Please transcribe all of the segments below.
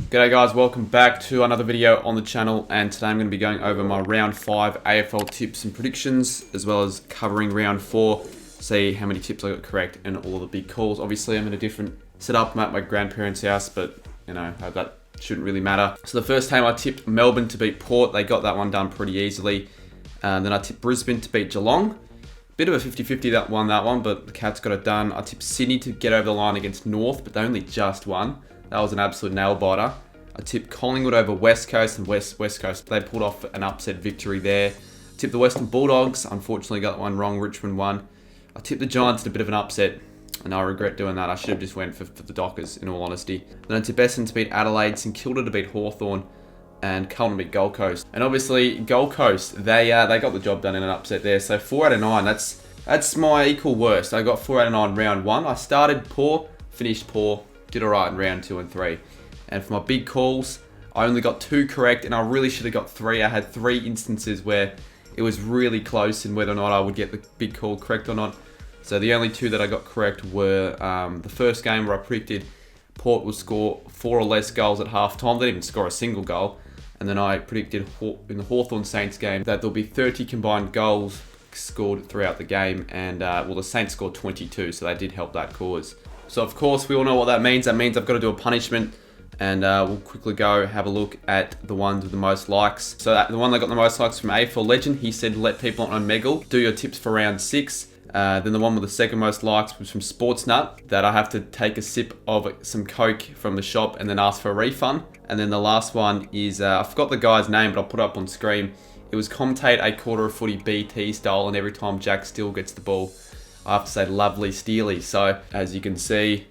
G'day guys, welcome back to another video on the channel, and today I'm going to be going over my round 5 AFL tips and predictions, as well as covering round 4, see how many tips I got correct and all of the big calls. Obviously I'm in a different setup. I'm at my grandparents' house, but you know, that shouldn't really matter. So the first time I tipped Melbourne to beat Port, they got that one done pretty easily. Then I tipped Brisbane to beat Geelong. Bit of a 50-50 that one, but the Cats got it done. I tipped Sydney to get over the line against North, but they only just won. That was an absolute nail biter. I tipped Collingwood over West Coast, and West Coast, they pulled off an upset victory there. I tipped the Western Bulldogs, unfortunately got that one wrong, Richmond won. I tipped the Giants in a bit of an upset, and I regret doing that. I should have just went for the Dockers, in all honesty. Then I tipped Essendon to beat Adelaide, St Kilda to beat Hawthorn, and Carlton to beat Gold Coast. And obviously, Gold Coast, they got the job done in an upset there. So 4 out of 9, that's my equal worst. I got 4 out of 9 round 1. I started poor, finished poor, did alright in round 2 and 3. And for my big calls, I only got 2 correct, and I really should have got 3. I had 3 instances where it was really close in whether or not I would get the big call correct or not. So the only 2 that I got correct were the first game where I predicted Port would score 4 or less goals at half-time. They didn't even score a single goal. And then I predicted in the Hawthorn Saints game that there'll be 30 combined goals scored throughout the game, and the Saints scored 22, so they did help that cause. So of course we all know what that means. That means I've got to do a punishment, and we'll quickly go have a look at the ones with the most likes. So the one that got the most likes from AFL Legend, he said let people on Omegle do your tips for round 6. Then the one with the second most likes was from Sportsnut, that I have to take a sip of some Coke from the shop and then ask for a refund. And then the last one is, I forgot the guy's name, but I'll put it up on screen. It was commentate a quarter of footy BT style, and every time Jack Steele gets the ball, I have to say lovely Steely. So as you can see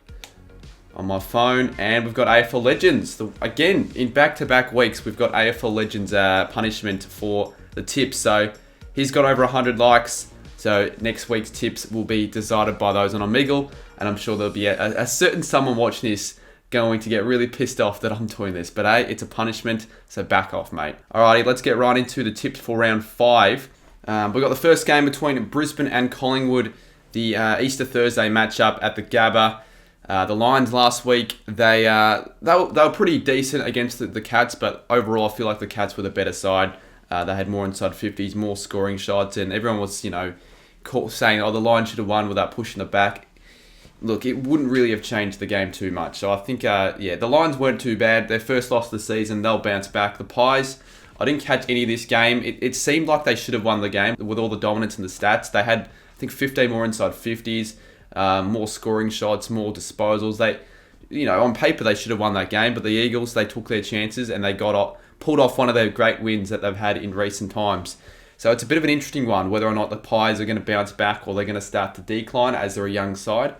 on my phone, and we've got AFL Legends. Again, in back-to-back weeks, we've got AFL Legends punishment for the tips. So he's got over 100 likes. So next week's tips will be decided by those on Omegle, and I'm sure there'll be a certain someone watching this going to get really pissed off that I'm doing this. But hey, it's a punishment, so back off, mate. Alrighty, let's get right into the tips for round 5. We've got the first game between Brisbane and Collingwood, the Easter Thursday matchup at the Gabba. The Lions last week, they were pretty decent against the Cats, but overall I feel like the Cats were the better side. They had more inside 50s, more scoring shots, and everyone was, saying, the Lions should have won without pushing it back. Look, it wouldn't really have changed the game too much. So I think, the Lions weren't too bad. Their first loss of the season, they'll bounce back. The Pies, I didn't catch any of this game. It seemed like they should have won the game with all the dominance in the stats. They had, I think, 15 more inside 50s, more scoring shots, more disposals. They, on paper, they should have won that game. But the Eagles, they took their chances and they pulled off one of their great wins that they've had in recent times. So it's a bit of an interesting one, whether or not the Pies are going to bounce back or they're going to start to decline as they're a young side.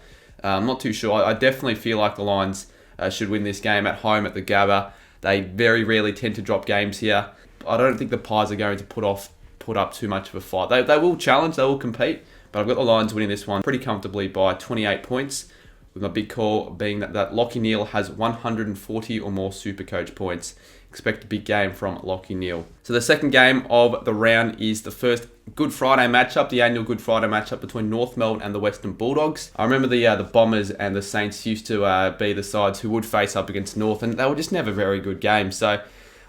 I'm not too sure. I definitely feel like the Lions should win this game at home at the Gabba. They very rarely tend to drop games here. I don't think the Pies are going to put up too much of a fight. They will challenge, they will compete, but I've got the Lions winning this one pretty comfortably by 28 points, with my big call being that Lachie Neale has 140 or more Supercoach points. Expect a big game from Lachie Neale. So the second game of the round is the first Good Friday matchup, the annual Good Friday matchup between North Melbourne and the Western Bulldogs. I remember the Bombers and the Saints used to be the sides who would face up against North, and they were just never very good games. So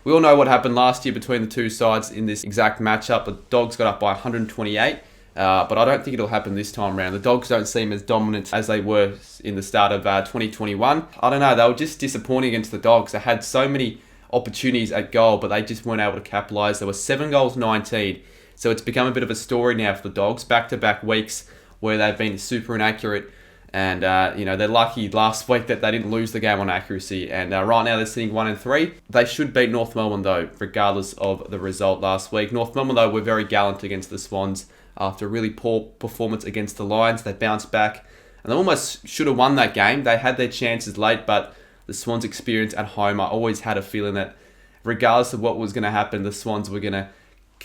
we all know what happened last year between the two sides in this exact matchup. The Dogs got up by 128. But I don't think it'll happen this time around. The Dogs don't seem as dominant as they were in the start of 2021. I don't know, they were just disappointing against the Dogs. They had so many opportunities at goal, but they just weren't able to capitalise. There were 7 goals, 19. So it's become a bit of a story now for the Dogs. Back-to-back weeks where they've been super inaccurate. And, they're lucky last week that they didn't lose the game on accuracy. And right now they're sitting 1-3. They should beat North Melbourne, though, regardless of the result last week. North Melbourne, though, were very gallant against the Swans. After a really poor performance against the Lions, they bounced back. And they almost should have won that game. They had their chances late, but the Swans' experience at home, I always had a feeling that regardless of what was going to happen, the Swans were going to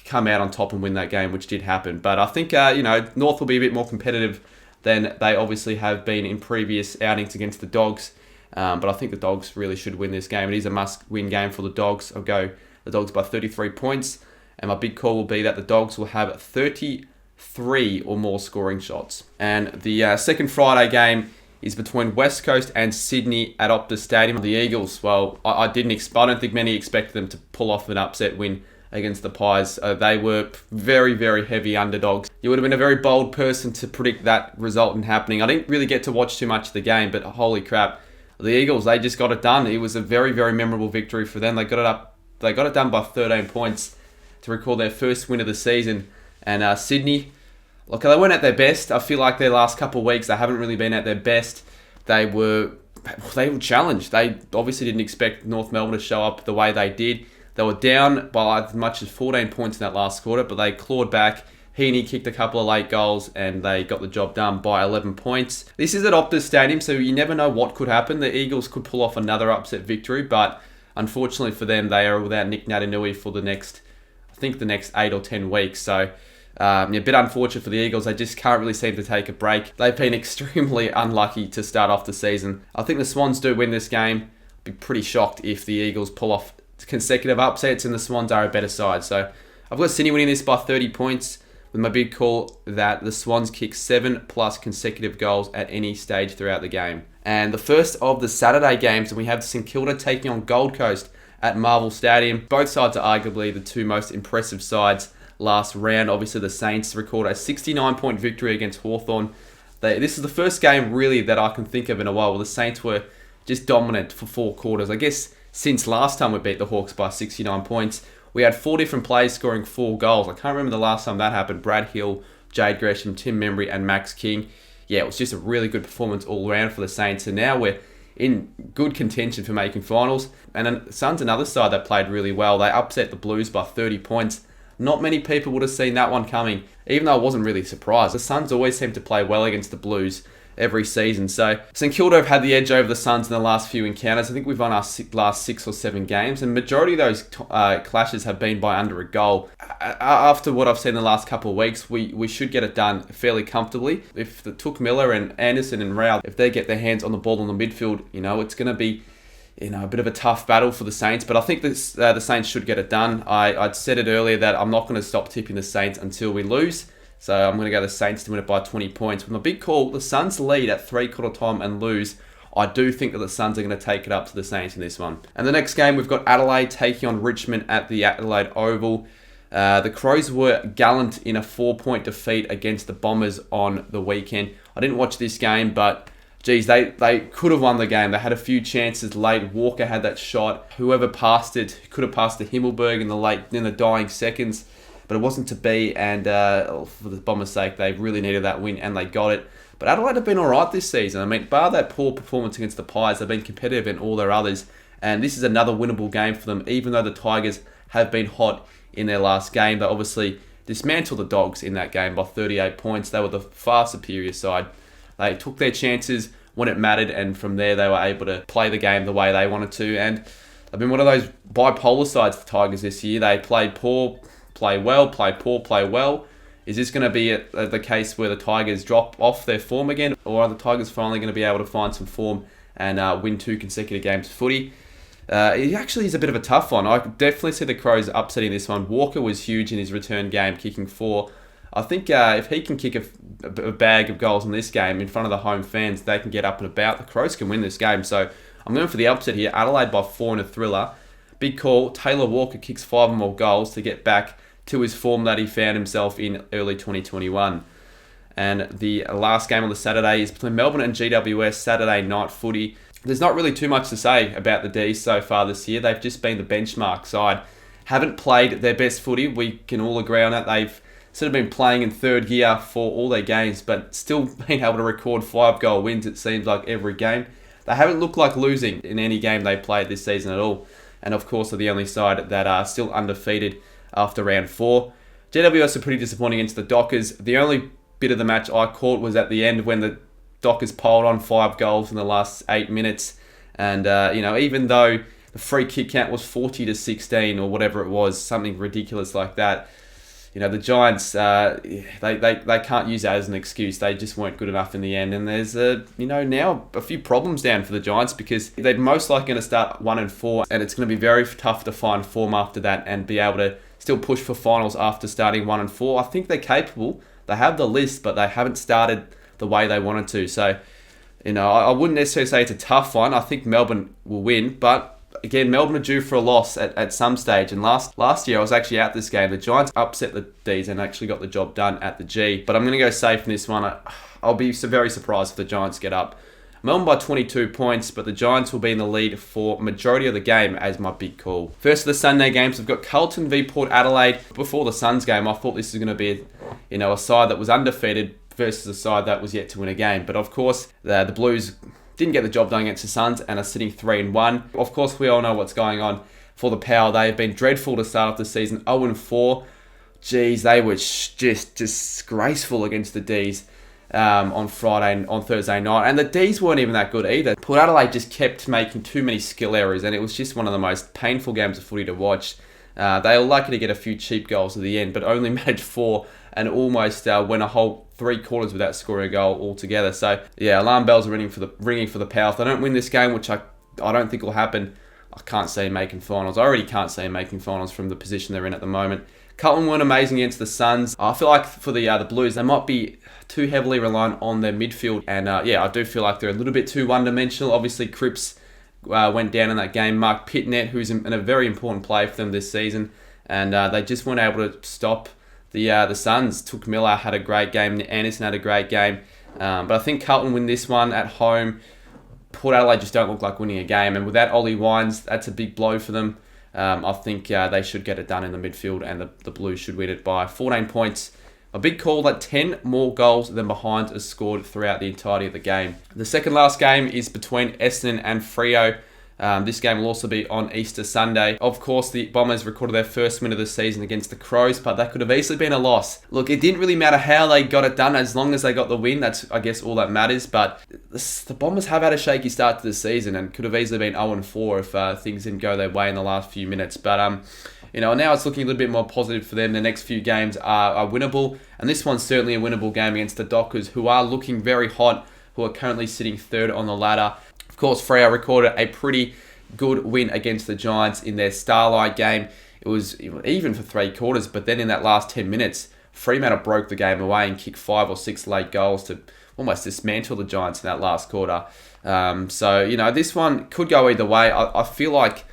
come out on top and win that game, which did happen. But I think, North will be a bit more competitive than they obviously have been in previous outings against the Dogs. But I think the Dogs really should win this game. It is a must-win game for the Dogs. I'll go the Dogs by 33 points. And my big call will be that the Dogs will have 33 or more scoring shots. And the second Friday game is between West Coast and Sydney at Optus Stadium. The Eagles, well, I don't think many expected them to pull off an upset win against the Pies. They were very, very heavy underdogs. You would have been a very bold person to predict that result in happening. I didn't really get to watch too much of the game, but holy crap, the Eagles, they just got it done. It was a very, very memorable victory for them. They got it done by 13 points to record their first win of the season. And Sydney, look, they weren't at their best. I feel like their last couple of weeks, they haven't really been at their best. They were challenged. They obviously didn't expect North Melbourne to show up the way they did. They were down by as much as 14 points in that last quarter, but they clawed back. Heaney kicked a couple of late goals, and they got the job done by 11 points. This is at Optus Stadium, so you never know what could happen. The Eagles could pull off another upset victory, but unfortunately for them, they are without Nick Natanui for the next 8 or 10 weeks. So a bit unfortunate for the Eagles. They just can't really seem to take a break. They've been extremely unlucky to start off the season. I think the Swans do win this game. I'd be pretty shocked if the Eagles pull off consecutive upsets and the Swans are a better side. So I've got Sydney winning this by 30 points with my big call that the Swans kick 7+ consecutive goals at any stage throughout the game. And the first of the Saturday games, and we have St Kilda taking on Gold Coast at Marvel Stadium. Both sides are arguably the two most impressive sides last round. Obviously, the Saints record a 69-point victory against Hawthorn. This is the first game really that I can think of in a while where the Saints were just dominant for 4 quarters. I guess since last time we beat the Hawks by 69 points, we had 4 different players scoring 4 goals. I can't remember the last time that happened. Brad Hill, Jade Gresham, Tim Membry, and Max King. Yeah, it was just a really good performance all around for the Saints. And now we're in good contention for making finals. And then the Suns, another side that played really well. They upset the Blues by 30 points. Not many people would have seen that one coming, even though I wasn't really surprised. The Suns always seem to play well against the Blues every season. So St Kilda have had the edge over the Suns in the last few encounters. I think we've won our last 6 or 7 games, and majority of those clashes have been by under a goal. After what I've seen in the last couple of weeks, we should get it done fairly comfortably. If the Took Miller and Anderson and Rao, if they get their hands on the ball in the midfield, it's going to be a bit of a tough battle for the Saints, but I think the Saints should get it done. I'd said it earlier that I'm not going to stop tipping the Saints until we lose. So I'm going to go the Saints to win it by 20 points. With my big call, the Suns lead at 3/4 time and lose. I do think that the Suns are going to take it up to the Saints in this one. And the next game, we've got Adelaide taking on Richmond at the Adelaide Oval. The Crows were gallant in a 4-point defeat against the Bombers on the weekend. I didn't watch this game, but geez, they could have won the game. They had a few chances late. Walker had that shot. Whoever passed it could have passed to Himmelberg in the dying seconds. But it wasn't to be, and for the Bombers' sake, they really needed that win, and they got it. But Adelaide have been alright this season. I mean, bar that poor performance against the Pies, they've been competitive in all their others, and this is another winnable game for them, even though the Tigers have been hot in their last game. They obviously dismantled the Dogs in that game by 38 points. They were the far superior side. They took their chances when it mattered, and from there they were able to play the game the way they wanted to. And they've been one of those bipolar sides, the Tigers, this year. They played poor, play well, play poor, play well. Is this going to be the case where the Tigers drop off their form again, or are the Tigers finally going to be able to find some form and win 2 consecutive games of footy? It actually is a bit of a tough one. I could definitely see the Crows upsetting this one. Walker was huge in his return game, kicking 4. I think if he can kick a bag of goals in this game in front of the home fans, they can get up and about. The Crows can win this game. So I'm going for the upset here. Adelaide by 4 in a thriller. Big call. Taylor Walker kicks 5 or more goals to get back to his form that he found himself in early 2021. And the last game on the Saturday is between Melbourne and GWS, Saturday night footy. There's not really too much to say about the D's so far this year. They've just been the benchmark side. Haven't played their best footy. We can all agree on that. They've sort of been playing in third gear for all their games, but still been able to record 5-goal wins, it seems like, every game. They haven't looked like losing in any game they played this season at all. And of course, are the only side that are still undefeated after round 4. GWS are pretty disappointing against the Dockers. The only bit of the match I caught was at the end when the Dockers piled on 5 goals in the last 8 minutes. And, even though the free kick count was 40-16 or whatever it was, something ridiculous like that, the Giants, they can't use that as an excuse. They just weren't good enough in the end. And there's, now a few problems down for the Giants because they're most likely going to start 1-4. And it's going to be very tough to find form after that and be able to still push for finals after starting 1-4. I think they're capable. They have the list, but they haven't started the way they wanted to. So I wouldn't necessarily say it's a tough one. I think Melbourne will win, but again, Melbourne are due for a loss at some stage. And last year, I was actually at this game. The Giants upset the Ds and actually got the job done at the G. But I'm going to go safe in this one. I'll be very surprised if the Giants get up. Melbourne by 22 points, but the Giants will be in the lead for majority of the game as my big call. First of the Sunday games, we've got Carlton v Port Adelaide. Before the Suns game, I thought this was going to be a side that was undefeated versus a side that was yet to win a game. But of course, the Blues didn't get the job done against the Suns and are sitting 3-1. Of course, we all know what's going on for the Power. They've been dreadful to start off the season, 0-4. Geez, they were just disgraceful against the Ds on Thursday night. And the Ds weren't even that good either. Port Adelaide just kept making too many skill errors, and it was just one of the most painful games of footy to watch. They were lucky to get a few cheap goals at the end, but only managed 4 and almost went a whole 3 quarters without scoring a goal altogether. So yeah, alarm bells are ringing for the Power. If they don't win this game, which I don't think will happen, I can't see them making finals. I already can't see them making finals from the position they're in at the moment. Carlton weren't amazing against the Suns. I feel like for the Blues, they might be too heavily reliant on their midfield. And I do feel like they're a little bit too one-dimensional. Obviously, Cripps went down in that game. Mark Pitnet, who's a very important player for them this season. And they just weren't able to stop the Suns. Took Miller had a great game. Anderson had a great game. But I think Carlton win this one at home. Port Adelaide just don't look like winning a game. And without Ollie Wines, that's a big blow for them. I think they should get it done in the midfield, and the Blues should win it by 14 points. A big call that 10 more goals than behind is scored throughout the entirety of the game. The second last game is between Essendon and Freo. This game will also be on Easter Sunday. Of course, the Bombers recorded their first win of the season against the Crows, but that could have easily been a loss. Look, it didn't really matter how they got it done, as long as they got the win. That's, I guess, all that matters. But the Bombers have had a shaky start to the season and could have easily been 0-4 if things didn't go their way in the last few minutes. But now it's looking a little bit more positive for them. The next few games are winnable, and this one's certainly a winnable game against the Dockers, who are looking very hot, who are currently sitting third on the ladder. Of course, Freo recorded a pretty good win against the Giants in their Starlight game. It was even for 3 quarters, but then in that last 10 minutes, Fremantle broke the game away and kicked 5 or 6 late goals to almost dismantle the Giants in that last quarter. This one could go either way. I feel like,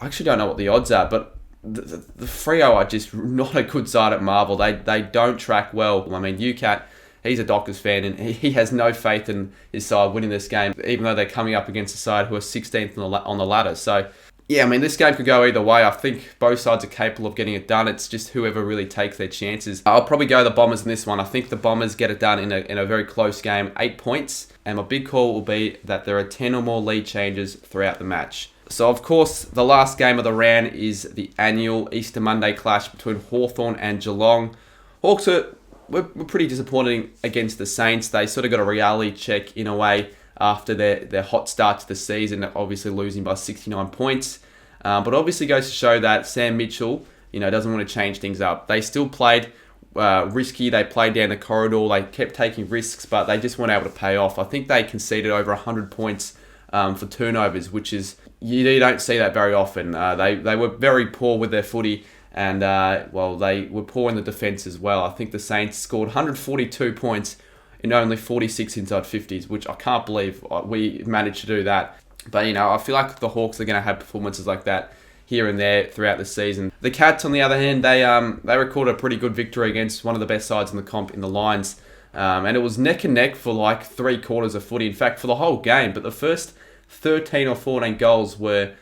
I actually don't know what the odds are, but the Freo are just not a good side at Marvel. They don't track well. I mean, UCAT, he's a Dockers fan, and he has no faith in his side winning this game, even though they're coming up against a side who are 16th on the ladder. So, yeah, I mean, this game could go either way. I think both sides are capable of getting it done. It's just whoever really takes their chances. I'll probably go the Bombers in this one. I think the Bombers get it done in a very close game, 8 points. And my big call will be that there are 10 or more lead changes throughout the match. So, of course, the last game of the round is the annual Easter Monday clash between Hawthorn and Geelong. Hawks were pretty disappointing against the Saints. They sort of got a reality check in a way after their hot start to the season, obviously losing by 69 points. But obviously goes to show that Sam Mitchell, doesn't want to change things up. They still played risky. They played down the corridor. They kept taking risks, but they just weren't able to pay off. I think they conceded over 100 points for turnovers, which is, you don't see that very often. They were very poor with their footy. And, they were poor in the defence as well. I think the Saints scored 142 points in only 46 inside 50s, which I can't believe we managed to do that. But, I feel like the Hawks are going to have performances like that here and there throughout the season. The Cats, on the other hand, they recorded a pretty good victory against one of the best sides in the comp in the Lions. And it was neck and neck for like 3 quarters of footy. In fact, for the whole game. But the first 13 or 14 goals were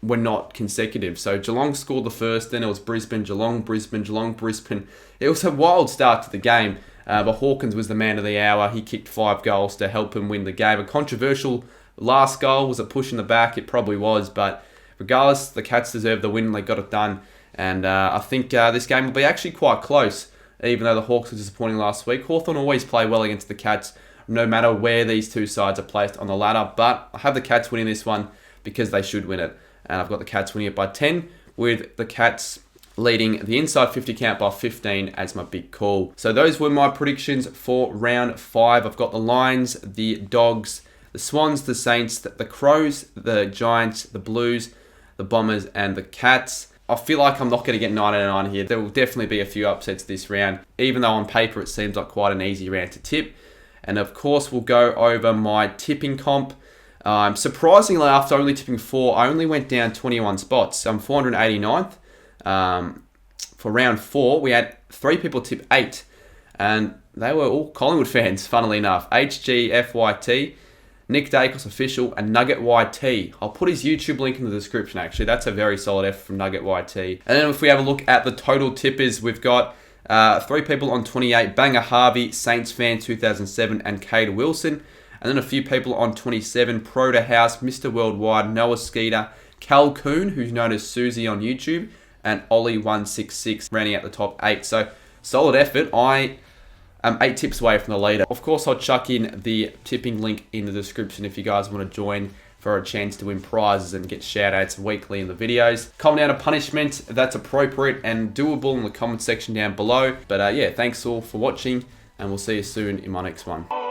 not consecutive. So Geelong scored the first, then it was Brisbane, Geelong, Brisbane, Geelong, Brisbane. It was a wild start to the game, but Hawkins was the man of the hour. He kicked 5 goals to help him win the game. A controversial last goal. Was a push in the back? It probably was, but regardless, the Cats deserved the win. They got it done, and I think this game will be actually quite close, even though the Hawks were disappointing last week. Hawthorn always play well against the Cats, no matter where these two sides are placed on the ladder, but I have the Cats winning this one because they should win it. And I've got the Cats winning it by 10, with the Cats leading the inside 50 count by 15 as my big call. So those were my predictions for round 5. I've got the Lions, the Dogs, the Swans, the Saints, the Crows, the Giants, the Blues, the Bombers, and the Cats. I feel like I'm not going to get 9 out of 9 here. There will definitely be a few upsets this round, even though on paper it seems like quite an easy round to tip. And of course, we'll go over my tipping comp. Surprisingly, after only tipping 4, I only went down 21 spots. I'm 489th. For round 4, we had 3 people tip 8. And they were all Collingwood fans, funnily enough. HGFYT, Nick Dacos Official, and Nugget YT. I'll put his YouTube link in the description, actually. That's a very solid effort from Nugget YT. And then if we have a look at the total tippers, we've got 3 people on 28. Banger Harvey, Saints fan 2007, and Cade Wilson. And then a few people on 27. Proto House, Mr. Worldwide, Noah Skeeter, Cal Coon, who's known as Susie on YouTube, and Ollie166, rounding out the top 8. So, solid effort. I am 8 tips away from the leader. Of course, I'll chuck in the tipping link in the description if you guys want to join for a chance to win prizes and get shout-outs weekly in the videos. Comment out a punishment that's appropriate and doable in the comment section down below. But yeah, thanks all for watching, and we'll see you soon in my next one.